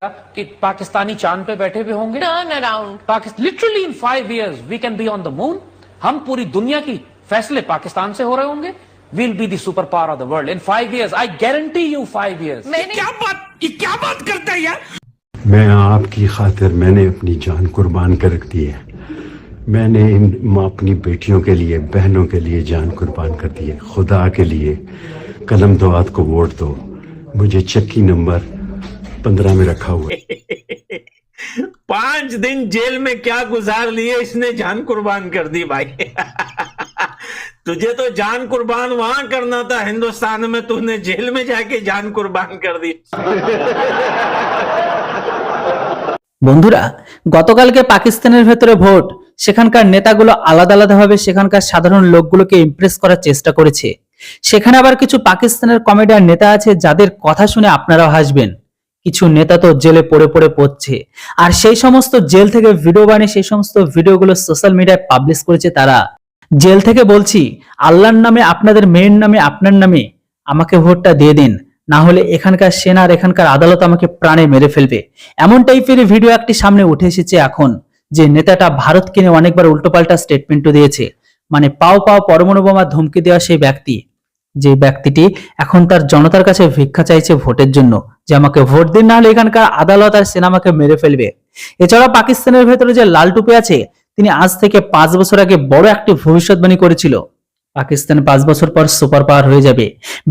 कि पाकिस्तानी चांद पे बैठे हुए होंगे। Turn around Pakistan literally in 5 years we can be on the moon. हम पूरी दुनिया की फैसले पाकिस्तान से हो रहे होंगे। We'll be the superpower of the world in 5 years. I guarantee you 5 years. क्या बात करता है यार। मैं आपकी खातिर मैंने अपनी जान कुर्बान कर रख दी है। मैंने अपनी बेटियों के लिए, बहनों के लिए जान कुर्बान कर दी है। खुदा के लिए कलम दवात को वोट दो। मुझे चक्की नंबर 15 में रखा हुआ है। 5 दिन जेल में क्या गुजार लिए, इसने जान कुर्बान कर दी भाई। तुझे तो जान कुर्बान वहां करना था हिंदुस्तान में, तूने जेल में जाके जान कुर्बान कर दी। বন্ধুরা, গতকালকে পাকিস্তানের ভেতরে ভোট, সেখানকার নেতাগুলো আলাদা আলাদাভাবে সেখানকার সাধারণ লোকগুলোকে ইমপ্রেস করার চেষ্টা করেছে। সেখানে আবার কিছু পাকিস্তানের কমেডিয়ান নেতা আছে যাদের কথা শুনে আপনারাও হাসবেন। কিছু নেতা তো জেলে পড়ে পড়ে পড়ছে, আর সেই সমস্ত জেল থেকে ভিডিও বানিয়ে সেই সমস্ত ভিডিওগুলো সোশ্যাল মিডিয়ায় পাবলিশ করেছে তারা। জেল থেকে বলছি, আল্লাহর নামে, আপনাদের মেয়ের নামে, আপনার নামে আমাকে ভোটটা দিয়ে দিন, না হলে এখানকার সেনা আর এখানকার আদালত আমাকে প্রাণে মেরে ফেলবে। এমন টাইপের ভিডিও একটি সামনে উঠে এসেছে এখন, যে নেতাটা ভারতকে নিয়ে অনেকবার উল্টোপাল্টা স্টেটমেন্টও দিয়েছে। মানে পাও পাও পরমাণু বোমা ধমকি দেওয়া সেই ব্যক্তি, যে ব্যক্তিটি এখন তার জনতার কাছে ভিক্ষা চাইছে ভোটের জন্য, যে আমাকে ভোট দিন, না হলে এখানকার আদালত আর সেনা আমাকে মেরে ফেলবে। এছাড়া পাকিস্তানের ভেতরে যে লাল টুপি আছে, তিনি আজ থেকে 5 বছর আগে বড় একটি ভবিষ্যৎবাণী করেছিল। পাকিস্তান 5 বছর পর সুপার পাওয়ার হয়ে যাবে।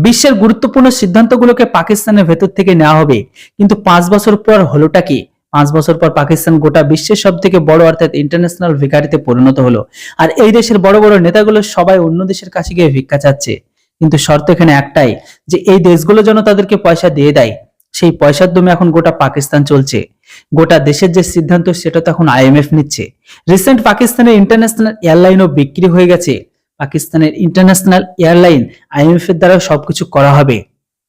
বিশ্বের গুরুত্বপূর্ণ সিদ্ধান্তগুলোকে পাকিস্তানের ভেতর থেকে নেওয়া হবে। কিন্তু 5 বছর পর হলোটা কি? 5 বছর পর পাকিস্তান গোটা বিশ্বের সব থেকে বড় অর্থাৎ ইন্টারন্যাশনাল ভিখারিতে পরিণত হলো। আর এই দেশের বড় বড় নেতাগুলো সবাই অন্য দেশের কাছে গিয়ে ভিক্ষা চাচ্ছে। কিন্তু শর্ত এখানে একটাই, যে এই দেশগুলো যেন তাদেরকে পয়সা দিয়ে দেয়। সেই পয়সার দমে এখন গোটা পাকিস্তান চলছে। গোটা দেশের যে সিদ্ধান্ত সেটা তো এখন আইএমএফ নিচ্ছে। রিসেন্ট পাকিস্তানের ইন্টারন্যাশনাল এয়ারলাইনও বিক্রি হয়ে গেছে। পাকিস্তানের ইন্টারন্যাশনাল এয়ারলাইন আইএমএফ এর দ্বারা সবকিছু করা হবে।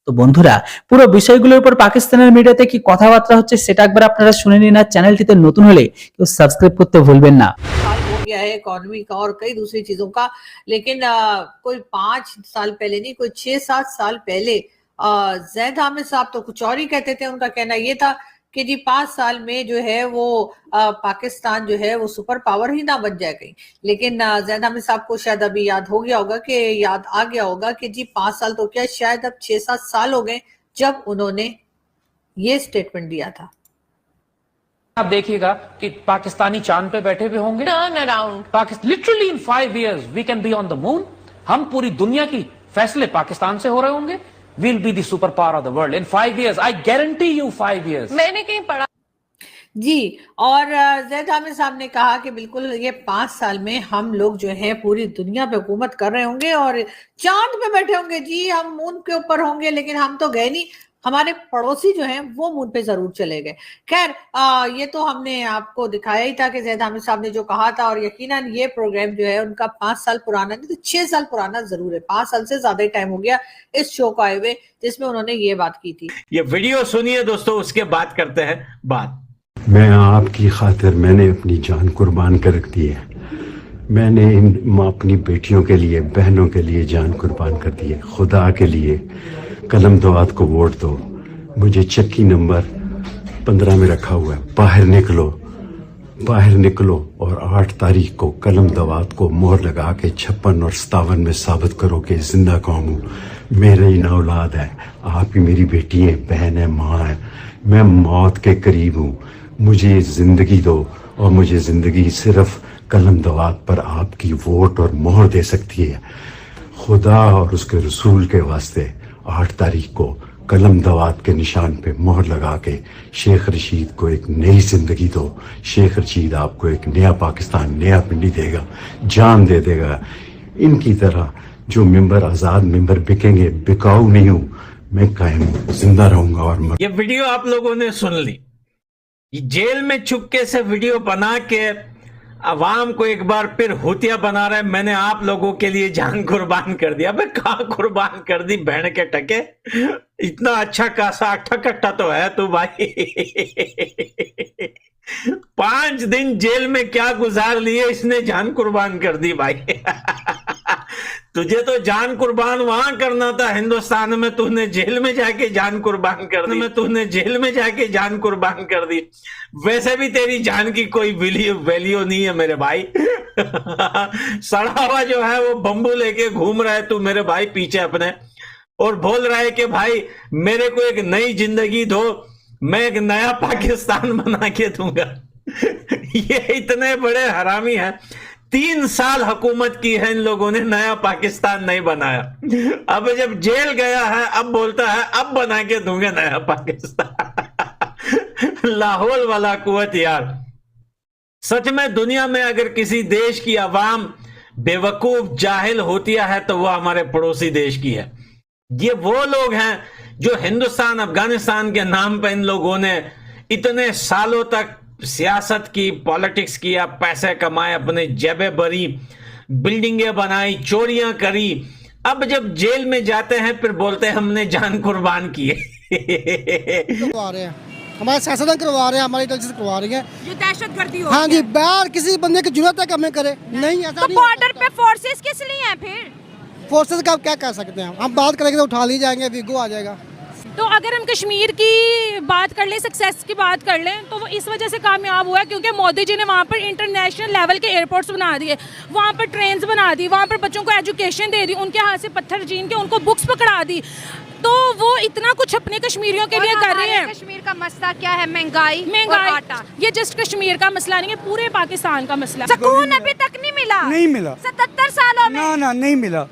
তো বন্ধুরা, পুরো বিষয়গুলোর উপর পাকিস্তানের মিডিয়াতে কি কথাবার্তা হচ্ছে সেটা একবার আপনারা শুনে নিন। আর চ্যানেলটিতে নতুন হলে কেউ সাবস্ক্রাইব করতে ভুলবেন না। हो गया है इकोनॉमी का और कई दूसरी चीजों का, लेकिन कोई 5 साल पहले नहीं, कोई 6-7 साल पहले जैद हामिद साहब तो कुछ और ही कहते थे। उनका कहना ये था कि जी 5 साल में जो है वो पाकिस्तान जो है वो सुपर पावर ही ना बन जाए कहीं। लेकिन जैद हामिद साहब को शायद अभी याद हो गया होगा, कि याद आ गया होगा कि जी 5 साल तो क्या, शायद अब 6-7 साल हो गए जब उन्होंने ये स्टेटमेंट दिया था। आप देखिएगा कि पाकिस्तानी चांद पे बैठे हुए होंगे। Turn around Pakistan literally in 5 years we can be on the moon. हम पूरी दुनिया की फैसले पाकिस्तान से हो रहे होंगे। We'll be the superpower of the world in 5 years. I guarantee you 5 years. मैंने कहीं पढ़ा जी। और जैद हामिद साहब ने कहा कि बिल्कुल ये 5 साल में हम लोग जो है पूरी दुनिया पे हुकूमत कर रहे होंगे और चांद पे बैठे होंगे। जी हम मून के ऊपर होंगे, लेकिन हम तो गए नहीं, हमारे पड़ोसी जो हैं वो मून पे जरूर चले गए। खैर ये तो हमने आपको दिखाया ही था कि जैद हामिद साहब ने जो कहा था, और यकीनन ये प्रोग्राम जो है उनका 5 साल पुराना नहीं तो 6 साल पुराना जरूर है। 5 साल से ज्यादा ही टाइम हो गया इस शो को आए हुए जिसमें उन्होंने ये बात की थी। ये वीडियो सुनिए दोस्तों, उसके बाद करते हैं बात। मैं आपकी खातिर मैंने अपनी जान कुर्बान कर रख दी है। मैंने अपनी बेटियों के लिए, बहनों के लिए जान कुर्बान कर दी है। खुदा के लिए कलम दवात को वोट दो। मुझे चक्की नंबर 15 में रखा हुआ है। बाहर निकलो, बाहर निकलो और 8 तारीख को कलम दवात को मोहर लगा के 56 और 57 में साबित करो कि जिंदा कौम हूँ। मेरे ही ना औलाद है, आप ही मेरी बेटी है, बहन है, माँ है। मैं मौत के करीब हूँ। मुझे जिंदगी दो, और मुझे जिंदगी सिर्फ कलम दवात पर आपकी वोट और मोहर दे सकती है। खुदा और उसके रसूल के वास्ते 8 तारीख को कलम दवात के निशान पे मोहर लगा के शेख रशीद को एक नई जिंदगी दो। शेख रशीद आपको एक नया पाकिस्तान, नया पिंडी देगा, जान दे देगा। इनकी तरह जो मेंबर, आजाद मेंबर बिकेंगे, बिकाऊ नहीं हूं मैं, कायम जिंदा रहूंगा। और ये वीडियो आप लोगों ने सुन ली। जेल में चुपके से वीडियो बना के अवाम को एक बार फिर हुतिया बना रहा है, मैंने आप लोगों के लिए जान कुर्बान कर दिया। अबे कहाँ कुर्बान कर दी बहन के टके। इतना अच्छा खासा अट्ठा कट्टा तो है तू भाई। 5 दिन जेल में क्या गुजार लिए, इसने जान कुर्बान कर दी भाई। तुझे तो जान कुर्बान वहां करना था हिंदुस्तान में, तूने जेल में जाके जान कुर्बान कर दी। वैसे भी तेरी जान की कोई वैल्यू नहीं है मेरे भाई। सड़ा हुआ जो है वो बम्बू लेके घूम रहा है तू मेरे भाई पीछे अपने, और बोल रहा है कि भाई मेरे को एक नई जिंदगी दो, मैं एक नया पाकिस्तान बना के दूंगा। ये इतने बड़े हरामी हैं। 3 साल हुकूमत की है इन लोगों ने, नया पाकिस्तान नहीं बनाया। अब जब जेल गया है अब बोलता है अब बना के दूंगा नया पाकिस्तान। लाहौल वाला कुवत यार। सच में दुनिया में अगर किसी देश की आवाम बेवकूफ जाहिल होती है तो वो हमारे पड़ोसी देश की है। ये वो लोग हैं जो हिंदुस्तान अफगानिस्तान के नाम पर इन लोगों ने इतने सालों तक सियासत की, पॉलिटिक्स किया, पैसे कमाए, अपने जेबें भरी, बिल्डिंगें बनाई, चोरियां करी। अब जब जेल में जाते हैं फिर बोलते हैं हमने जान कुर्बान की है। करवा रहे हैं, हमारे सियासतदान करवा रहे हैं, हमारी इंटेलिजेंस करवा रही है। ये दहशतगर्दी हो हाँ जी, बाहर किसी बंदे की जरूरत है कि हमें करे, नहीं ऐसा तो नहीं बॉर्डर पे फोर्सेस किस लिए हैं फिर? फोर्सेस का क्या कह सकते हैं हम, बात करेंगे तो उठा ली जाएंगे, वीगो आ जाएगा। तो अगर हम कश्मीर की बात कर लें, सक्सेस की बात कर लें, तो वो इस वजह से कामयाब हुआ है क्योंकि मोदी जी ने वहाँ पर इंटरनेशनल लेवल के एयरपोर्ट्स बना दिए, वहाँ पर ट्रेन्स बना दी, वहाँ पर बच्चों को एजुकेशन दे दी, उनके हाथ से पत्थर छीन के उनको बुक्स पकड़ा दी। तो वो इतना कुछ अपने कश्मीरियों के लिए कर रहे हैं। कश्मीर का मसला क्या है? महंगाई। ये जस्ट कश्मीर का मसला नहीं है, पूरे पाकिस्तान का मसला। सुकून अभी तक नहीं मिला। नहीं मिला 77 सालों में। ना नहीं मिला।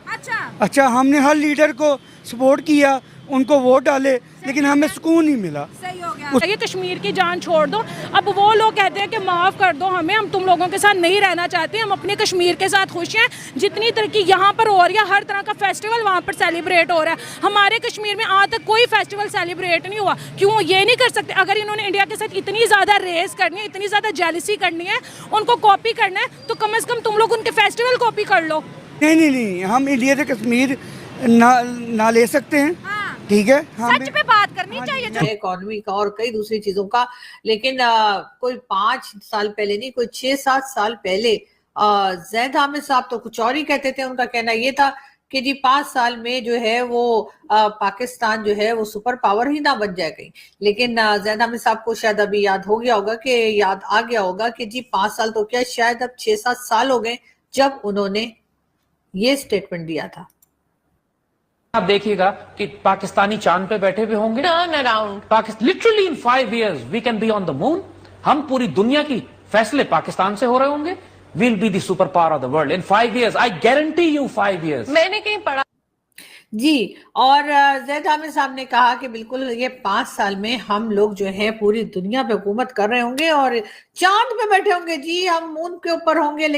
अच्छा, हमने हर लीडर को सपोर्ट किया, उनको वोट डाले, लेकिन हमें सुकून नहीं मिला। सही हो गया। ये कश्मीर की जान छोड़ दो। अब वो लोग कहते हैं कि माफ़ कर दो हमें, हम तुम लोगों के साथ नहीं रहना चाहते, हम अपने कश्मीर के साथ खुश हैं। जितनी तरक्की यहाँ पर हो रही है, हर तरह का फेस्टिवल वहाँ पर सेलिब्रेट हो रहा है। हमारे कश्मीर में आज तक कोई फेस्टिवल सेलिब्रेट नहीं हुआ। क्यों ये नहीं कर सकते? अगर इन्होंने इंडिया के साथ इतनी ज़्यादा रेस करनी है, इतनी ज़्यादा जेलसी करनी है, उनको कॉपी करना है, तो कम से कम तुम लोग उनके फेस्टिवल कॉपी कर लो। नहीं, हम इंडिया से कश्मीर ना ले सकते हैं। ठीक है, सच पे बात करनी चाहिए। इकोनॉमी का और कई दूसरी चीजों का, लेकिन कोई 5 साल पहले नहीं, कोई 6-7 साल पहले जैद हामिद साहब तो कुछ और ही कहते थे। उनका कहना ये था कि जी 5 साल में जो है वो पाकिस्तान जो है वो सुपर पावर ही ना बन जाए कहीं। लेकिन जैद हामिद साहब को शायद अभी याद आ गया होगा कि जी 5 साल तो क्या, शायद अब 6-7 साल हो गए जब उन्होंने ये स्टेटमेंट दिया था। आप देखिएगा कि पाकिस्तानी चांद पे बैठे हुए होंगे। Turn around. Literally in 5 years we can be on the moon. हम पूरी दुनिया की फैसले पाकिस्तान से हो रहे होंगे। We'll be the super power of the world in 5 years। I guarantee you 5 years। मैंने कहीं पढ़ा जी। और जैद हामिद साहब ने कहा कि बिल्कुल ये 5 साल में हम लोग जो है पूरी दुनिया पे हुकूमत कर रहे होंगे और चांद पे बैठे होंगे। जी हम मून के ऊपर होंगे, लेकिन